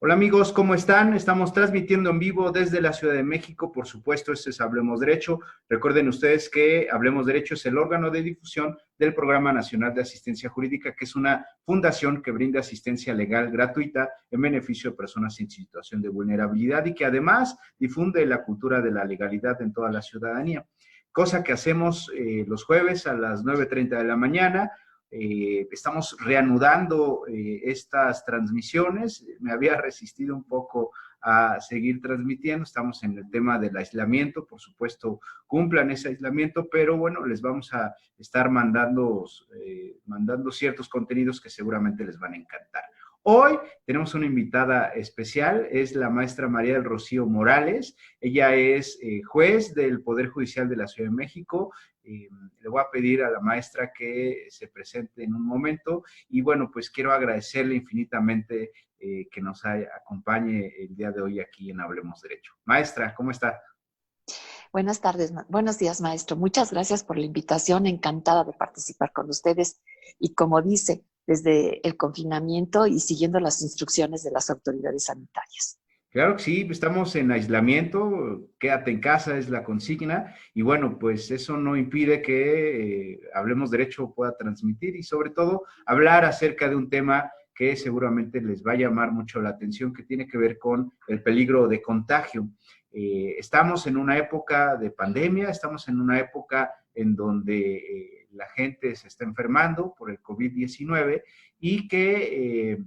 Hola amigos, ¿cómo están? Estamos transmitiendo en vivo desde la Ciudad de México, por supuesto, este es Hablemos Derecho. Recuerden ustedes que Hablemos Derecho es el órgano de difusión del Programa Nacional de Asistencia Jurídica, que es una fundación que brinda asistencia legal gratuita en beneficio de personas en situación de vulnerabilidad y que además difunde la cultura de la legalidad en toda la ciudadanía. Cosa que hacemos los jueves a las 9:30 de la mañana. Estamos reanudando estas transmisiones. Me había resistido un poco a seguir transmitiendo. Estamos en el tema del aislamiento. Por supuesto, cumplan ese aislamiento, pero bueno, les vamos a estar mandando ciertos contenidos que seguramente les van a encantar. Hoy tenemos una invitada especial, es la maestra María del Rocío Morales. Ella es juez del Poder Judicial de la Ciudad de México. Le voy a pedir a la maestra que se presente en un momento y bueno, pues quiero agradecerle infinitamente que nos acompañe el día de hoy aquí en Hablemos Derecho. Maestra, ¿cómo está? Buenas tardes, buenos días, maestro. Muchas gracias por la invitación. Encantada de participar con ustedes. Y como dice, desde el confinamiento y siguiendo las instrucciones de las autoridades sanitarias. Claro que sí, estamos en aislamiento, quédate en casa es la consigna y bueno, pues eso no impide que Hablemos Derecho pueda transmitir y sobre todo hablar acerca de un tema que seguramente les va a llamar mucho la atención, que tiene que ver con el peligro de contagio. Estamos en una época de pandemia, estamos en una época en donde la gente se está enfermando por el COVID-19 y que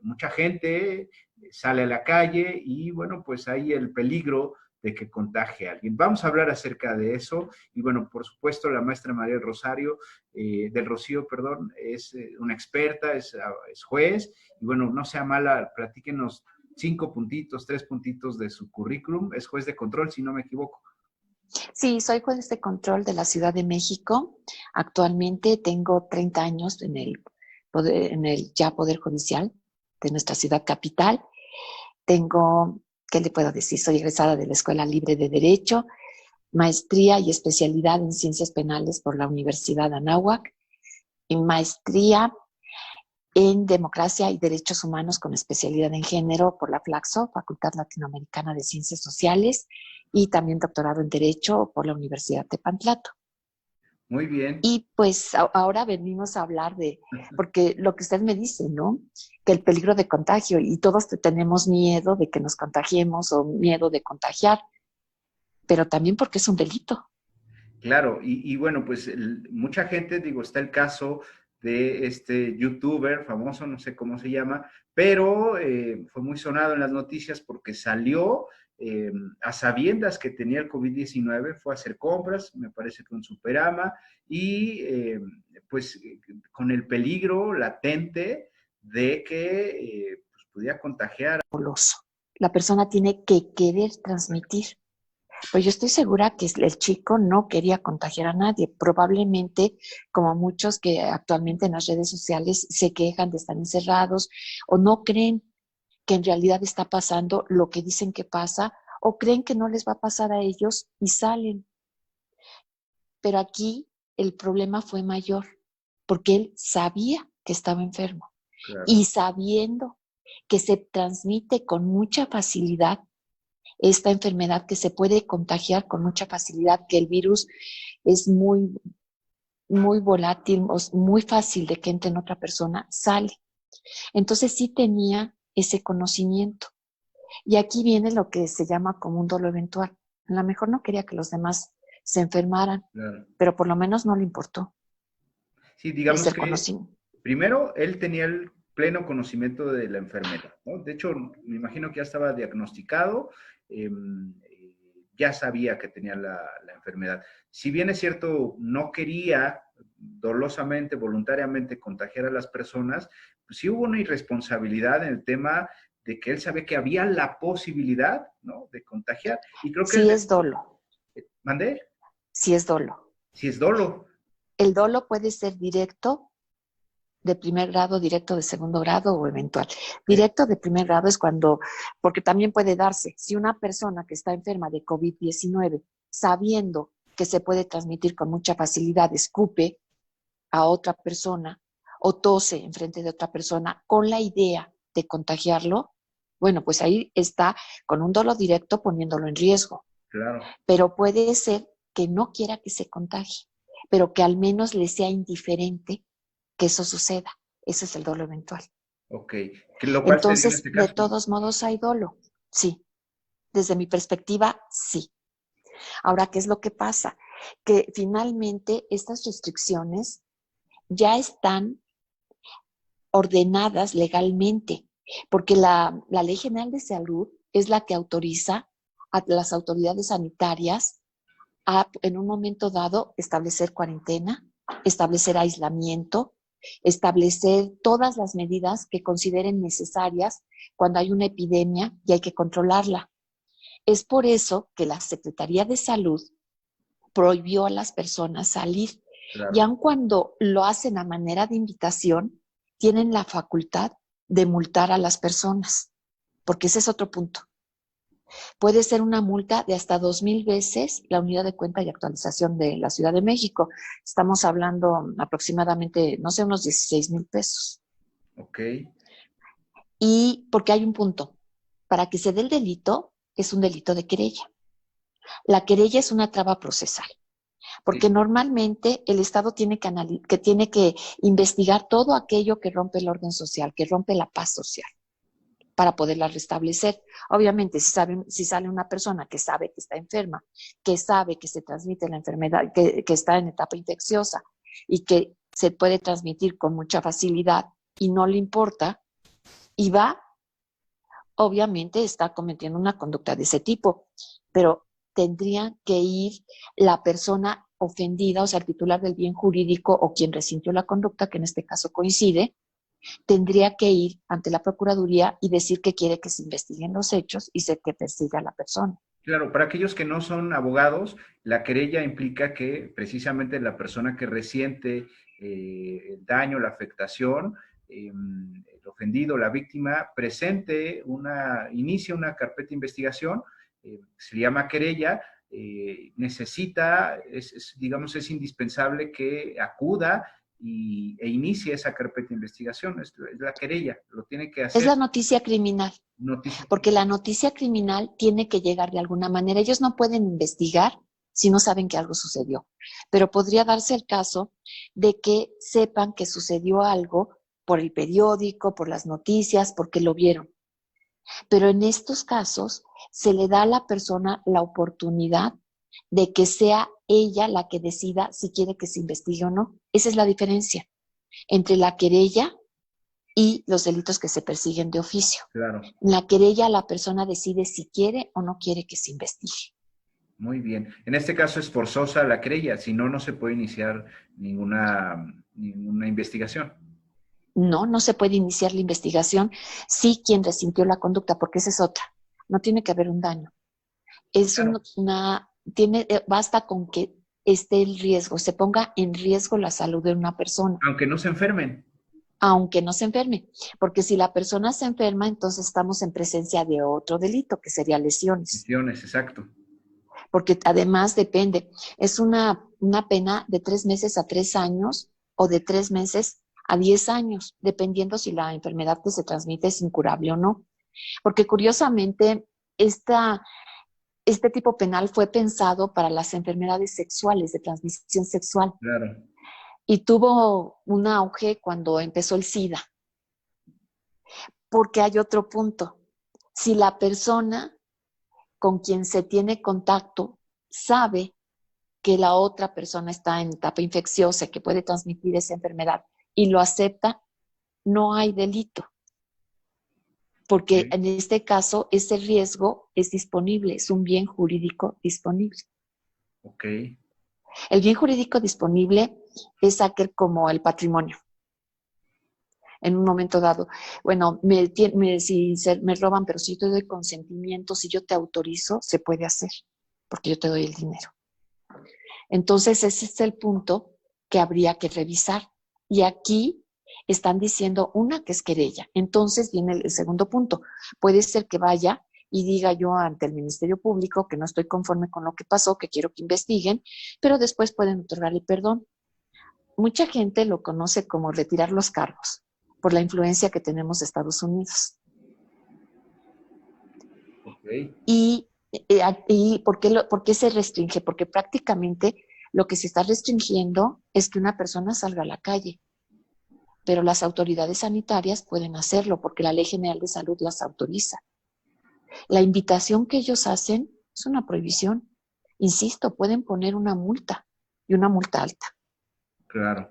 mucha gente sale a la calle y bueno, pues hay el peligro de que contagie a alguien. Vamos a hablar acerca de eso y bueno, por supuesto la maestra María del Rocío, perdón, es una experta, es juez y bueno, no sea mala, platíquenos 5 puntitos, 3 puntitos de su currículum. Es juez de control, si no me equivoco. Sí, soy juez de control de la Ciudad de México. Actualmente tengo 30 años en el ya Poder Judicial de nuestra ciudad capital. Tengo, ¿qué le puedo decir? Soy egresada de la Escuela Libre de Derecho, maestría y especialidad en Ciencias Penales por la Universidad Anáhuac, y maestría en Democracia y Derechos Humanos con especialidad en Género por la FLACSO, Facultad Latinoamericana de Ciencias Sociales, y también doctorado en Derecho por la Universidad de Pantlato. Muy bien. Y pues ahora venimos a hablar porque lo que usted me dice, ¿no? Que el peligro de contagio, y todos tenemos miedo de que nos contagiemos o miedo de contagiar, pero también porque es un delito. Claro, y bueno, pues mucha gente, digo, está el caso de este youtuber famoso, no sé cómo se llama, pero fue muy sonado en las noticias porque salió a sabiendas que tenía el COVID-19, fue a hacer compras, me parece que un Superama, y con el peligro latente de que pues, pudiera contagiar. La persona tiene que querer transmitir. Pues yo estoy segura que el chico no quería contagiar a nadie. Probablemente, como muchos que actualmente en las redes sociales se quejan de estar encerrados o no creen que en realidad está pasando lo que dicen que pasa, o creen que no les va a pasar a ellos y salen. Pero aquí el problema fue mayor, porque él sabía que estaba enfermo. Claro. Y sabiendo que se transmite con mucha facilidad esta enfermedad, que se puede contagiar con mucha facilidad, que el virus es muy, muy volátil, muy fácil de que entre en otra persona, sale. Entonces sí tenía ese conocimiento. Y aquí viene lo que se llama como un dolo eventual. A lo mejor no quería que los demás se enfermaran, claro, pero por lo menos no le importó. Sí, digamos que primero él tenía el pleno conocimiento de la enfermedad, ¿no? De hecho, me imagino que ya estaba diagnosticado, ya sabía que tenía la enfermedad. Si bien es cierto, no quería dolosamente, voluntariamente contagiar a las personas, pues sí hubo una irresponsabilidad en el tema de que él sabía que había la posibilidad, ¿no?, de contagiar. Y creo que sí es dolo. ¿Mandé? Sí es dolo. Sí es dolo. El dolo puede ser directo, de primer grado, directo de segundo grado o eventual. Directo de primer grado es cuando, porque también puede darse, si una persona que está enferma de COVID-19, sabiendo que se puede transmitir con mucha facilidad, escupe a otra persona o tose enfrente de otra persona con la idea de contagiarlo, bueno, pues ahí está con un dolo directo poniéndolo en riesgo. Claro. Pero puede ser que no quiera que se contagie, pero que al menos le sea indiferente que eso suceda. Ese es el dolo eventual. Ok. Lo cual sería en Entonces, este de caso. todos modos hay dolo. Sí, desde mi perspectiva, sí. Ahora, ¿qué es lo que pasa? Que finalmente estas restricciones ya están ordenadas legalmente, porque la Ley General de Salud es la que autoriza a las autoridades sanitarias a, en un momento dado, establecer cuarentena, establecer aislamiento, establecer todas las medidas que consideren necesarias cuando hay una epidemia y hay que controlarla. Es por eso que la Secretaría de Salud prohibió a las personas salir. Claro. Y aun cuando lo hacen a manera de invitación, tienen la facultad de multar a las personas, porque ese es otro punto. Puede ser una multa de hasta 2,000 veces la unidad de cuenta y actualización de la Ciudad de México. Estamos hablando aproximadamente, no sé, unos 16,000 pesos. Ok. Y porque hay un punto, para que se dé el delito, es un delito de querella. La querella es una traba procesal, porque Sí. normalmente el Estado tiene tiene que investigar todo aquello que rompe el orden social, que rompe la paz social, para poderla restablecer. Obviamente, si sale una persona que sabe que está enferma, que sabe que se transmite la enfermedad, que está en etapa infecciosa y que se puede transmitir con mucha facilidad y no le importa, y va, obviamente está cometiendo una conducta de ese tipo, pero tendría que ir la persona ofendida, o sea, el titular del bien jurídico o quien resintió la conducta, que en este caso coincide, tendría que ir ante la Procuraduría y decir que quiere que se investiguen los hechos y se que persiga a la persona. Claro, para aquellos que no son abogados, la querella implica que precisamente la persona que resiente el daño, la afectación, el ofendido, la víctima, inicia una carpeta de investigación, se le llama querella, digamos, es indispensable que acuda e inicie esa carpeta de investigación, es la querella, lo tiene que Es hacer. la noticia criminal, Noticia. porque la noticia criminal tiene que llegar de alguna manera. Ellos no pueden investigar si no saben que algo sucedió, pero podría darse el caso de que sepan que sucedió algo por el periódico, por las noticias, porque lo vieron. Pero en estos casos se le da a la persona la oportunidad de que sea ella la que decida si quiere que se investigue o no. Esa es la diferencia entre la querella y los delitos que se persiguen de oficio. Claro. En la querella la persona decide si quiere o no quiere que se investigue. Muy bien. En este caso es forzosa la querella, si no, no se puede iniciar ninguna investigación. No, no se puede iniciar la investigación si quien resintió la conducta, porque esa es otra. No tiene que haber un daño. Es Claro. basta con que esté el riesgo, se ponga en riesgo la salud de una persona, Aunque no se enfermen. aunque no se enferme. Porque si la persona se enferma, entonces estamos en presencia de otro delito, que sería lesiones. Lesiones, exacto. Porque además depende, es una pena de 3 meses a 3 años o de 3 meses a 10 años, dependiendo si la enfermedad que se transmite es incurable o no. Porque curiosamente, este tipo penal fue pensado para las enfermedades sexuales, de transmisión sexual, Claro. y tuvo un auge cuando empezó el SIDA. Porque hay otro punto. Si la persona con quien se tiene contacto sabe que la otra persona está en etapa infecciosa, que puede transmitir esa enfermedad y lo acepta, no hay delito. Porque Okay. en este caso ese riesgo es disponible, es un bien jurídico disponible. Ok. El bien jurídico disponible es aquel como el patrimonio. En un momento dado, bueno, si me roban, pero si yo te doy consentimiento, si yo te autorizo, se puede hacer, porque yo te doy el dinero. Entonces, ese es el punto que habría que revisar. Y aquí están diciendo una que es querella. Entonces viene el segundo punto. Puede ser que vaya y diga yo ante el Ministerio Público que no estoy conforme con lo que pasó, que quiero que investiguen, pero después pueden otorgar el perdón. Mucha gente lo conoce como retirar los cargos, por la influencia que tenemos de Estados Unidos. Ok. ¿Y por qué se restringe? Porque prácticamente lo que se está restringiendo es que una persona salga a la calle, pero las autoridades sanitarias pueden hacerlo porque la Ley General de Salud las autoriza. La invitación que ellos hacen es una prohibición. Insisto, pueden poner una multa y una multa alta, Claro.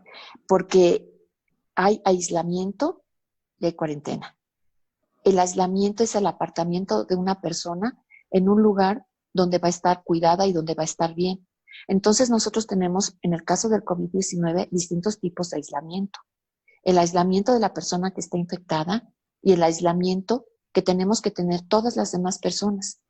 porque hay aislamiento y hay cuarentena. El aislamiento es el apartamiento de una persona en un lugar donde va a estar cuidada y donde va a estar bien. Entonces nosotros tenemos, en el caso del COVID-19, distintos tipos de aislamiento. El aislamiento de la persona que está infectada y el aislamiento que tenemos que tener todas las demás personas.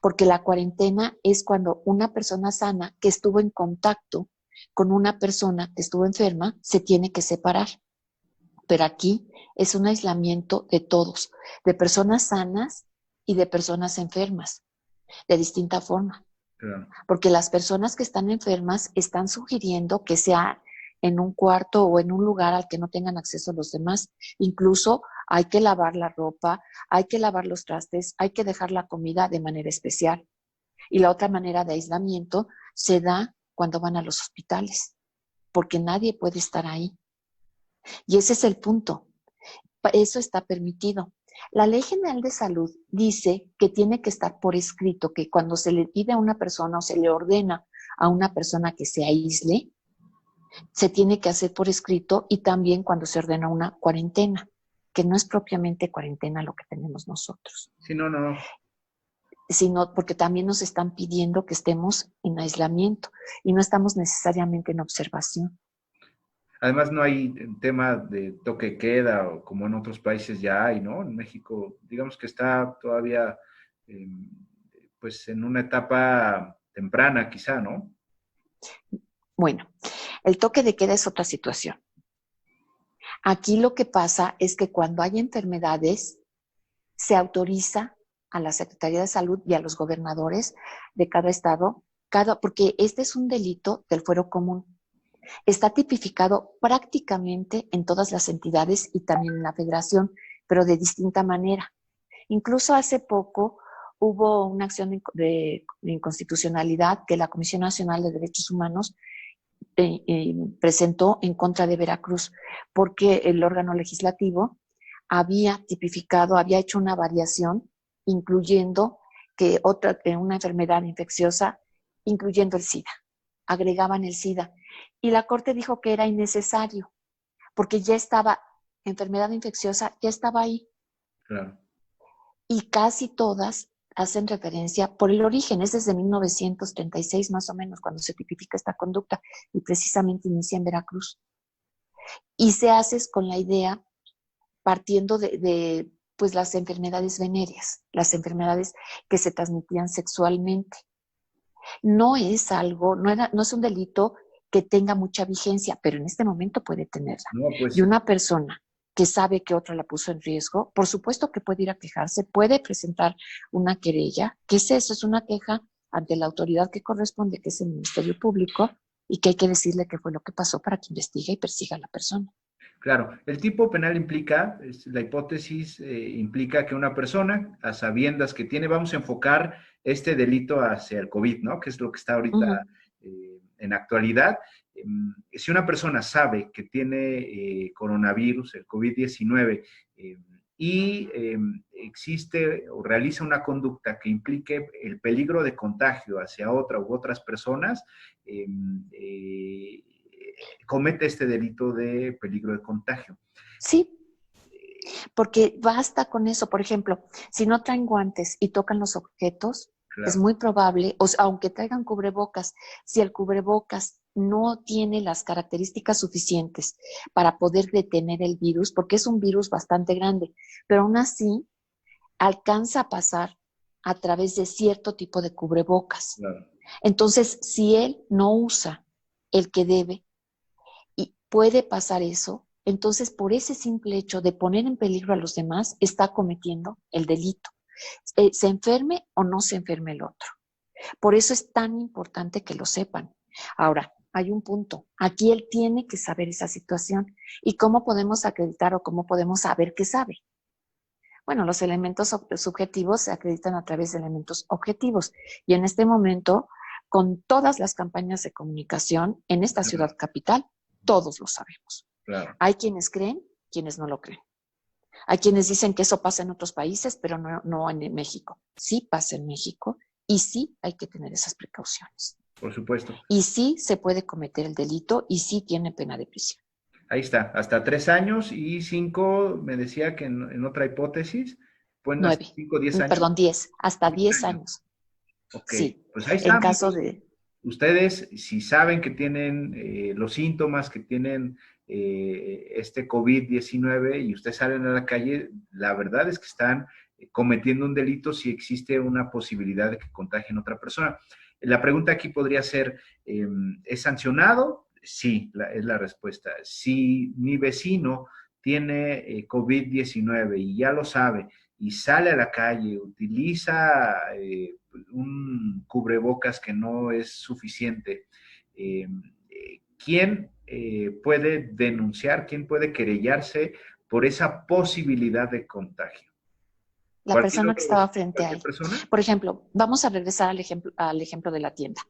Porque la cuarentena es cuando una persona sana que estuvo en contacto con una persona que estuvo enferma se tiene que separar. Pero aquí es un aislamiento de todos, de personas sanas y de personas enfermas, de distinta forma. Claro. Porque las personas que están enfermas están sugiriendo que sea en un cuarto o en un lugar al que no tengan acceso los demás. Incluso hay que lavar la ropa, hay que lavar los trastes, hay que dejar la comida de manera especial. Y la otra manera de aislamiento se da cuando van a los hospitales, porque nadie puede estar ahí. Y ese es el punto. Eso está permitido. La Ley General de Salud dice que tiene que estar por escrito, que cuando se le pide a una persona o se le ordena a una persona que se aísle, se tiene que hacer por escrito, y también cuando se ordena una cuarentena, que no es propiamente cuarentena lo que tenemos nosotros. Sí, no. Sino porque también nos están pidiendo que estemos en aislamiento y no estamos necesariamente en observación. Además, no hay tema de toque de queda o como en otros países ya hay, ¿no? En México, digamos que está todavía, eh, pues, en una etapa temprana, quizá, ¿no? Bueno, el toque de queda es otra situación. Aquí lo que pasa es que cuando hay enfermedades, se autoriza a la Secretaría de Salud y a los gobernadores de cada estado, porque este es un delito del fuero común. Está tipificado prácticamente en todas las entidades y también en la federación, pero de distinta manera. Incluso hace poco hubo una acción de inconstitucionalidad que la Comisión Nacional de Derechos Humanos presentó en contra de Veracruz, porque el órgano legislativo había tipificado, había hecho una variación, incluyendo que una enfermedad infecciosa, incluyendo el SIDA. Agregaban el SIDA. Y la Corte dijo que era innecesario, porque ya estaba, enfermedad infecciosa, ya estaba ahí. Claro. Y casi todas hacen referencia por el origen, es desde 1936 más o menos cuando se tipifica esta conducta, y precisamente inicia en Veracruz. Y se hace con la idea, partiendo de pues las enfermedades venéreas, las enfermedades que se transmitían sexualmente. No es algo, no es un delito que tenga mucha vigencia, pero en este momento puede tenerla. No, Y pues, una persona que sabe que otra la puso en riesgo, por supuesto que puede ir a quejarse, puede presentar una querella. ¿Qué es eso? Es una queja ante la autoridad que corresponde, que es el Ministerio Público, y que hay que decirle qué fue lo que pasó para que investigue y persiga a la persona. claro, el tipo penal implica, la hipótesis implica que una persona, a sabiendas que tiene, vamos a enfocar este delito hacia el COVID, ¿no? Que es lo que está ahorita en actualidad. Si una persona sabe que tiene coronavirus, el COVID-19, y existe o realiza una conducta que implique el peligro de contagio hacia otra u otras personas, comete este delito de peligro de contagio. Sí, porque basta con eso. Por ejemplo, si no traen guantes y tocan los objetos, Claro. es muy probable, aunque traigan cubrebocas, si el cubrebocas no tiene las características suficientes para poder detener el virus, porque es un virus bastante grande, pero aún así alcanza a pasar a través de cierto tipo de cubrebocas. Claro. Entonces, si él no usa el que debe y puede pasar eso, entonces por ese simple hecho de poner en peligro a los demás, está cometiendo el delito. Se enferme o no se enferme el otro. Por eso es tan importante que lo sepan. Ahora, hay un punto. Aquí él tiene que saber esa situación. ¿Y cómo podemos acreditar o cómo podemos saber que sabe? Bueno, los elementos subjetivos se acreditan a través de elementos objetivos. Y en este momento, con todas las campañas de comunicación en esta ciudad capital, todos lo sabemos. Claro. Hay quienes creen, quienes no lo creen. Hay quienes dicen que eso pasa en otros países, pero no en México. Sí pasa en México y sí hay que tener esas precauciones. Por supuesto. Y sí se puede cometer el delito y sí tiene pena de prisión. Ahí está, hasta 3 años y 5, me decía que en otra hipótesis, pueden hasta 9, 5, 10 años. perdón, 10, hasta 10 10 años. años. Ok, Sí, pues ahí está, en caso amigos. de... Ustedes, si saben que tienen los síntomas, que tienen este COVID-19 y ustedes salen a la calle, la verdad es que están cometiendo un delito si existe una posibilidad de que contagien a otra persona. La pregunta aquí podría ser, ¿es sancionado? Sí, es la respuesta. Si mi vecino tiene COVID-19 y ya lo sabe y sale a la calle, utiliza un cubrebocas que no es suficiente, ¿quién puede denunciar, quién puede querellarse por esa posibilidad de contagio? La ¿Cualquier persona que otro estaba vecino, frente a cualquier él. persona? Por ejemplo, vamos a regresar al ejemplo de la tienda.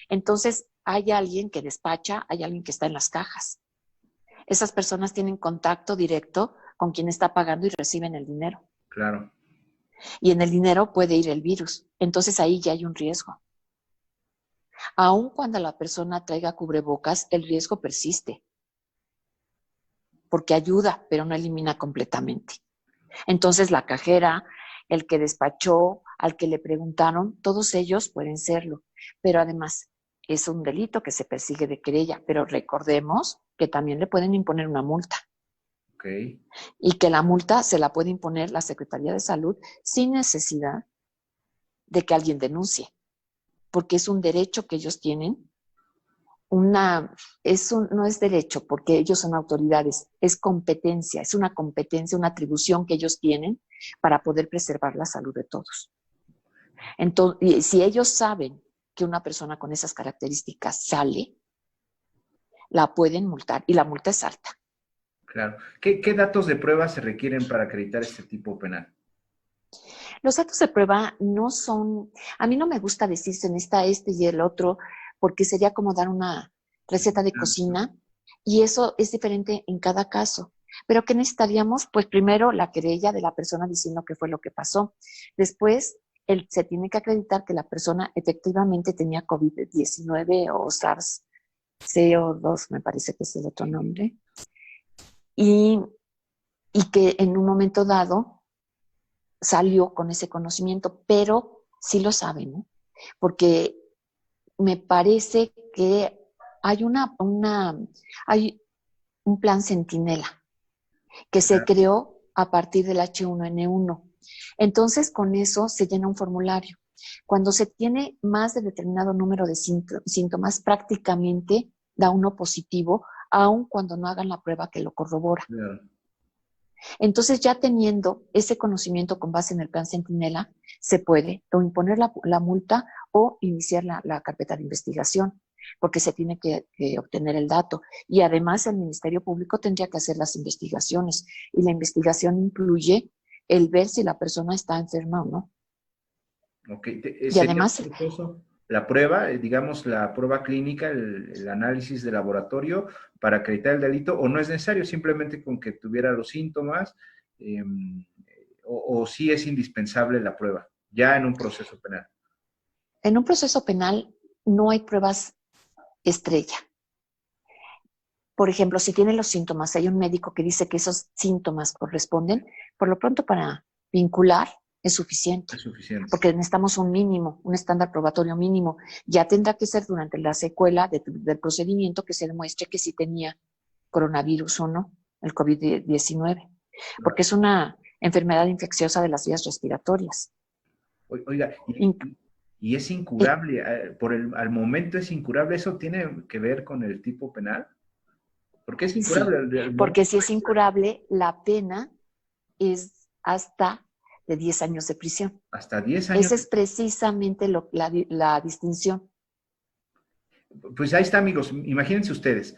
Entonces, hay alguien que despacha, hay alguien que está en las cajas. Esas personas tienen contacto directo con quien está pagando y reciben el dinero. Claro. Y en el dinero puede ir el virus. Entonces ahí ya hay un riesgo. Aun cuando la persona traiga cubrebocas, el riesgo persiste. Porque ayuda, pero no elimina completamente. Entonces la cajera, el que despachó, al que le preguntaron, todos ellos pueden serlo. Pero además es un delito que se persigue de querella. Pero recordemos que también le pueden imponer una multa. Okay. Y que la multa se la puede imponer la Secretaría de Salud sin necesidad de que alguien denuncie, porque es un derecho que ellos tienen. No es derecho porque ellos son autoridades, es competencia, es una competencia, una atribución que ellos tienen para poder preservar la salud de todos. Entonces, si ellos saben que una persona con esas características sale, la pueden multar y la multa es alta. Claro. ¿Qué datos de prueba se requieren para acreditar este tipo penal? Los datos de prueba no son, a mí no me gusta decirse en este y el otro, porque sería como dar una receta de cocina y eso es diferente en cada caso. Pero ¿qué necesitaríamos? Pues primero la querella de la persona diciendo qué fue lo que pasó. Después, se tiene que acreditar que la persona efectivamente tenía COVID-19 o SARS-CoV-2, me parece que es el otro nombre, y, y que en un momento dado salió con ese conocimiento, pero sí lo saben, ¿no? Porque me parece que hay hay un plan Centinela que se creó a partir del H1N1. Entonces, con eso se llena un formulario. Cuando se tiene más de determinado número de síntomas, prácticamente da uno positivo, aun cuando no hagan la prueba que lo corrobora. Claro. Entonces, ya teniendo ese conocimiento con base en el plan Centinela, se puede o imponer la multa o iniciar la carpeta de investigación, porque se tiene que obtener el dato. Y además, el Ministerio Público tendría que hacer las investigaciones. Y la investigación incluye el ver si la persona está enferma o no. Okay. Y ¿Sería además, forzoso la prueba, digamos, la prueba clínica, el análisis de laboratorio para acreditar el delito, o no es necesario, simplemente con que tuviera los síntomas, eh, o sí es indispensable la prueba, ya en un proceso penal? en un proceso penal no hay pruebas estrella. Por ejemplo, si tiene los síntomas, hay un médico que dice que esos síntomas corresponden, por lo pronto para vincular es suficiente, Es suficiente. porque necesitamos un mínimo, un estándar probatorio mínimo. Ya tendrá que ser durante la secuela del procedimiento que se demuestre que sí tenía coronavirus o no, el COVID-19, porque es una enfermedad infecciosa de las vías respiratorias. Oiga, y es incurable, al momento es incurable, ¿eso tiene que ver con el tipo penal? Porque es incurable. Sí, porque si es incurable, la pena es hasta de 10 años de prisión. Hasta 10 años. Esa es precisamente la distinción. Pues ahí está, amigos. Imagínense ustedes,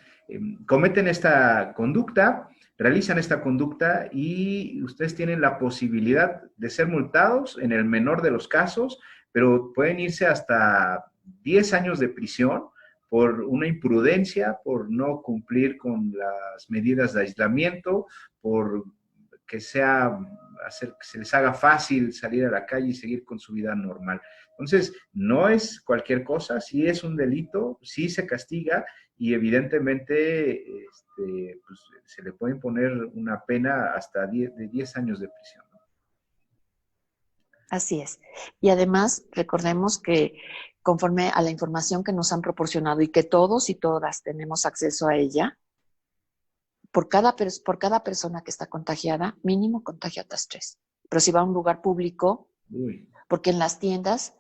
cometen esta conducta, realizan esta conducta y ustedes tienen la posibilidad de ser multados en el menor de los casos, pero pueden irse hasta 10 años de prisión por una imprudencia, por no cumplir con las medidas de aislamiento, por que sea hacer que se les haga fácil salir a la calle y seguir con su vida normal. Entonces, no es cualquier cosa, sí es un delito, sí se castiga y evidentemente pues, se le puede imponer una pena hasta de 10 años de prisión. Así es. Y además, recordemos que conforme a la información que nos han proporcionado y que todos y todas tenemos acceso a ella, por cada persona que está contagiada, mínimo contagia hasta 3. Pero si va a un lugar público, Uy. porque en las tiendas,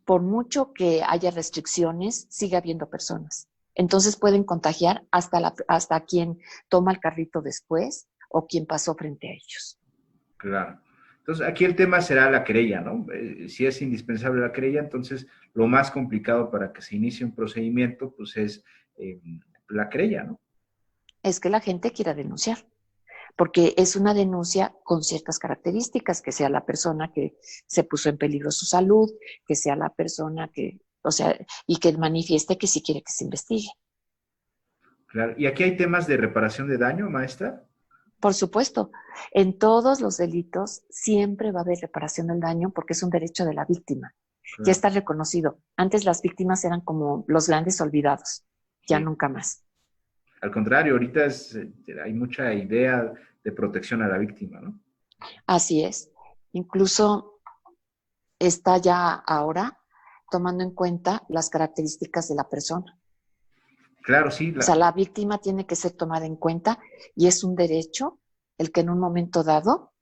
por mucho que haya restricciones, sigue habiendo personas. Entonces pueden contagiar hasta quien toma el carrito después o quien pasó frente a ellos. Claro. Entonces, aquí el tema será la querella, ¿no? Si es indispensable la querella, entonces lo más complicado para que se inicie un procedimiento, pues es la querella, ¿no? Es que la gente quiera denunciar, porque es una denuncia con ciertas características, que sea la persona que se puso en peligro su salud, que sea la persona que, o sea, y que manifieste que sí quiere que se investigue. Claro. ¿Y aquí hay temas de reparación de daño, maestra? Por supuesto, en todos los delitos siempre va a haber reparación del daño porque es un derecho de la víctima. Ya Claro. está reconocido. Antes las víctimas eran como los grandes olvidados, ya Sí. nunca más. Al contrario, ahorita hay mucha idea de protección a la víctima, ¿no? Así es. Incluso está ya ahora tomando en cuenta las características de la persona. Claro, sí, O sea, la víctima tiene que ser tomada en cuenta y es un derecho el que en un momento dado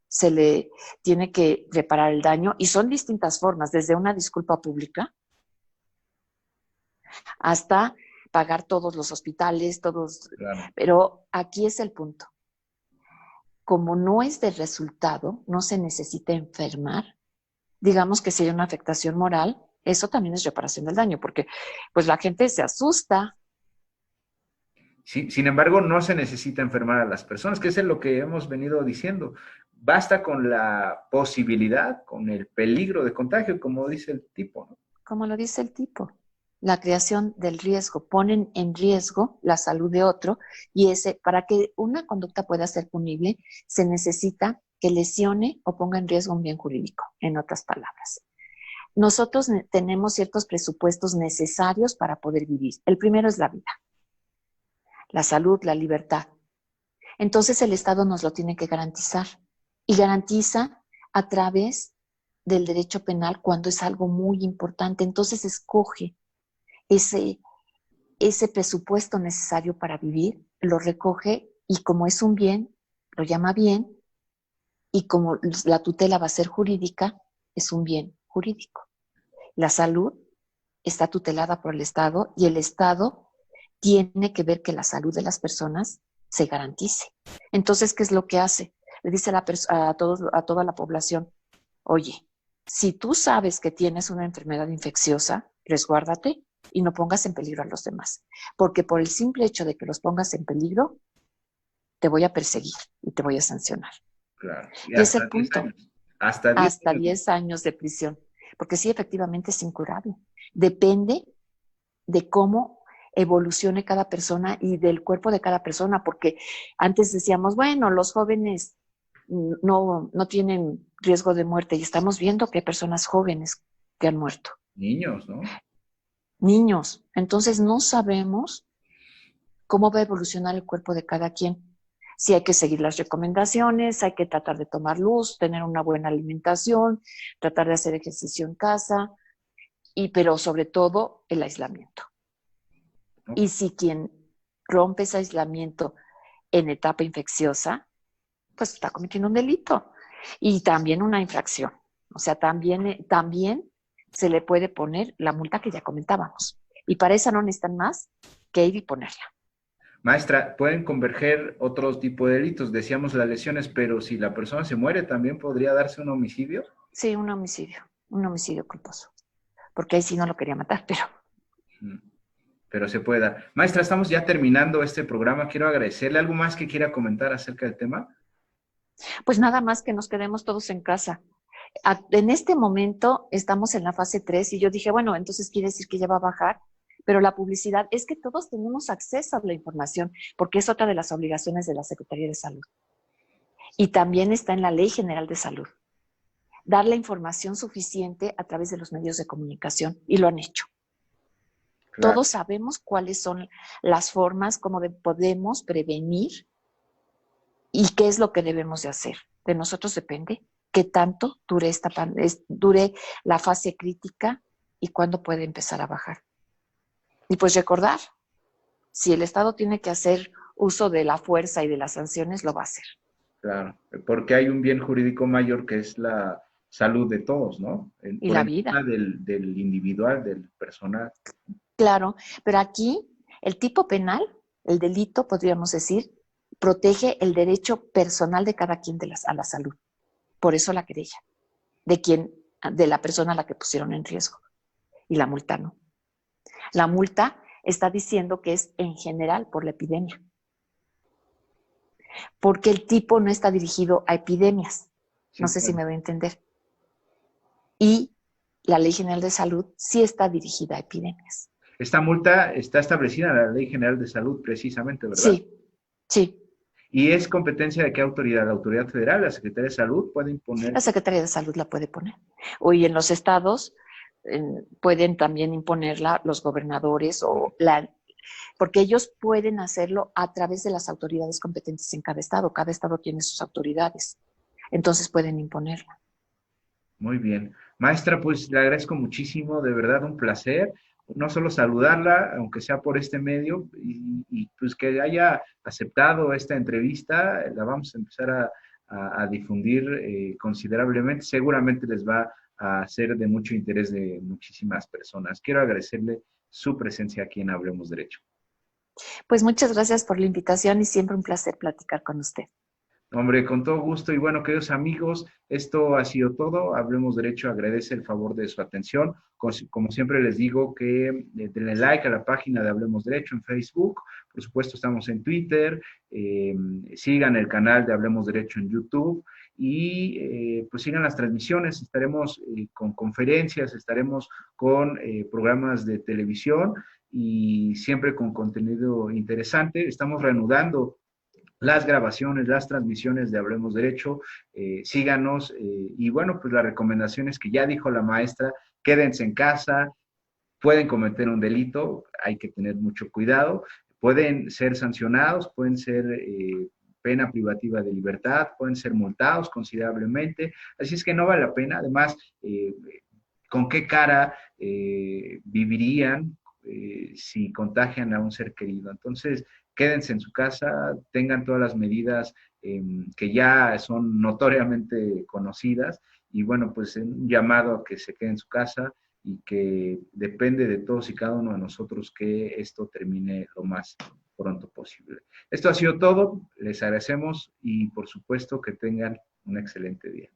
se le tiene que reparar el daño y son distintas formas, desde una disculpa pública hasta pagar todos los hospitales, todos, claro. pero aquí es el punto. Como no es de resultado, no se necesita enfermar, digamos que si hay una afectación moral, eso también es reparación del daño, porque pues la gente se asusta. Sí, sin embargo, no se necesita enfermar a las personas, que es lo que hemos venido diciendo. Basta con la posibilidad, con el peligro de contagio, como dice el tipo, ¿no? Como lo dice el tipo, la creación del riesgo, ponen en riesgo la salud de otro y para que una conducta pueda ser punible, se necesita que lesione o ponga en riesgo un bien jurídico, en otras palabras. Nosotros tenemos ciertos presupuestos necesarios para poder vivir. El primero es la vida, la salud, la libertad. Entonces el Estado nos lo tiene que garantizar y garantiza a través del derecho penal cuando es algo muy importante. Entonces escoge ese, ese presupuesto necesario para vivir, lo recoge y como es un bien, lo llama bien y como la tutela va a ser jurídica, es un bien jurídico. La salud está tutelada por el Estado y el Estado tiene que ver que la salud de las personas se garantice. Entonces, ¿qué es lo que hace? Le dice a toda la población, oye, si tú sabes que tienes una enfermedad infecciosa, resguárdate y no pongas en peligro a los demás. Porque por el simple hecho de que los pongas en peligro, te voy a perseguir y te voy a sancionar. Claro. Y Y es hasta el 10 punto, años. Hasta 10 hasta años. 10 años de prisión. Porque sí, efectivamente es incurable. Depende de cómo evolucione cada persona y del cuerpo de cada persona, porque antes decíamos, bueno, los jóvenes no tienen riesgo de muerte y estamos viendo que hay personas jóvenes que han muerto. Niños, ¿no? Niños. Entonces no sabemos cómo va a evolucionar el cuerpo de cada quien. Si hay que seguir las recomendaciones, hay que tratar de tomar luz, tener una buena alimentación, tratar de hacer ejercicio en casa, pero sobre todo el aislamiento. ¿No? Y si quien rompe ese aislamiento en etapa infecciosa, pues está cometiendo un delito y también una infracción. O sea, también se le puede poner la multa que ya comentábamos. Y para esa no necesitan más que ir y ponerla. Maestra, pueden converger otros tipos de delitos. Decíamos las lesiones, pero si la persona se muere, ¿también podría darse un homicidio? Sí, un homicidio culposo. Porque ahí sí no lo quería matar, pero... pero se puede dar. Maestra, estamos ya terminando este programa. Quiero agradecerle. ¿Algo más que quiera comentar acerca del tema? Pues nada más que nos quedemos todos en casa. En este momento estamos en la fase 3 y yo dije, bueno, entonces quiere decir que ya va a bajar, pero la publicidad es que todos tenemos acceso a la información porque es otra de las obligaciones de la Secretaría de Salud. Y también está en la Ley General de Salud. Dar la información suficiente a través de los medios de comunicación y lo han hecho. Claro. Todos sabemos cuáles son las formas como podemos prevenir y qué es lo que debemos de hacer. De nosotros depende qué tanto dure la fase crítica y cuándo puede empezar a bajar. Y pues recordar, si el Estado tiene que hacer uso de la fuerza y de las sanciones, lo va a hacer. Claro, porque hay un bien jurídico mayor que es la salud de todos, ¿no? Y Por la encima vida. del individual, del personal. Claro, pero aquí el tipo penal, el delito, podríamos decir, protege el derecho personal de cada quien a la salud. Por eso la querella, de la persona a la que pusieron en riesgo. Y la multa no. La multa está diciendo que es en general por la epidemia. Porque el tipo no está dirigido a epidemias. No Sí, sé si claro. me voy a entender. Y la Ley General de Salud sí está dirigida a epidemias. Esta multa está establecida en la Ley General de Salud, precisamente, ¿verdad? Sí, sí. ¿Y es competencia de qué autoridad? ¿La autoridad federal, la Secretaría de Salud puede imponer? La Secretaría de Salud la puede poner. Hoy en los estados pueden también imponerla los gobernadores porque ellos pueden hacerlo a través de las autoridades competentes en cada estado. Cada estado tiene sus autoridades. Entonces pueden imponerla. Muy bien. Maestra, pues le agradezco muchísimo, de verdad un placer, no solo saludarla, aunque sea por este medio, pues que haya aceptado esta entrevista, la vamos a empezar a difundir considerablemente, seguramente les va a ser de mucho interés de muchísimas personas. Quiero agradecerle su presencia aquí en Hablemos Derecho. Pues muchas gracias por la invitación y siempre un placer platicar con usted. Hombre, con todo gusto y bueno, queridos amigos, esto ha sido todo. Hablemos Derecho agradece el favor de su atención. Como siempre les digo que denle like a la página de Hablemos Derecho en Facebook. Por supuesto, estamos en Twitter. Sigan el canal de Hablemos Derecho en YouTube y pues sigan las transmisiones. Estaremos con conferencias, estaremos con programas de televisión y siempre con contenido interesante. Estamos reanudando las grabaciones, las transmisiones de Hablemos Derecho, síganos y bueno, pues la recomendación es que ya dijo la maestra, quédense en casa, pueden cometer un delito, hay que tener mucho cuidado, pueden ser sancionados, pueden ser pena privativa de libertad, pueden ser multados considerablemente, así es que no vale la pena, además, ¿con qué cara vivirían si contagian a un ser querido? Entonces, quédense en su casa, tengan todas las medidas que ya son notoriamente conocidas y bueno, pues un llamado a que se quede en su casa y que depende de todos y cada uno de nosotros que esto termine lo más pronto posible. Esto ha sido todo, les agradecemos y por supuesto que tengan un excelente día.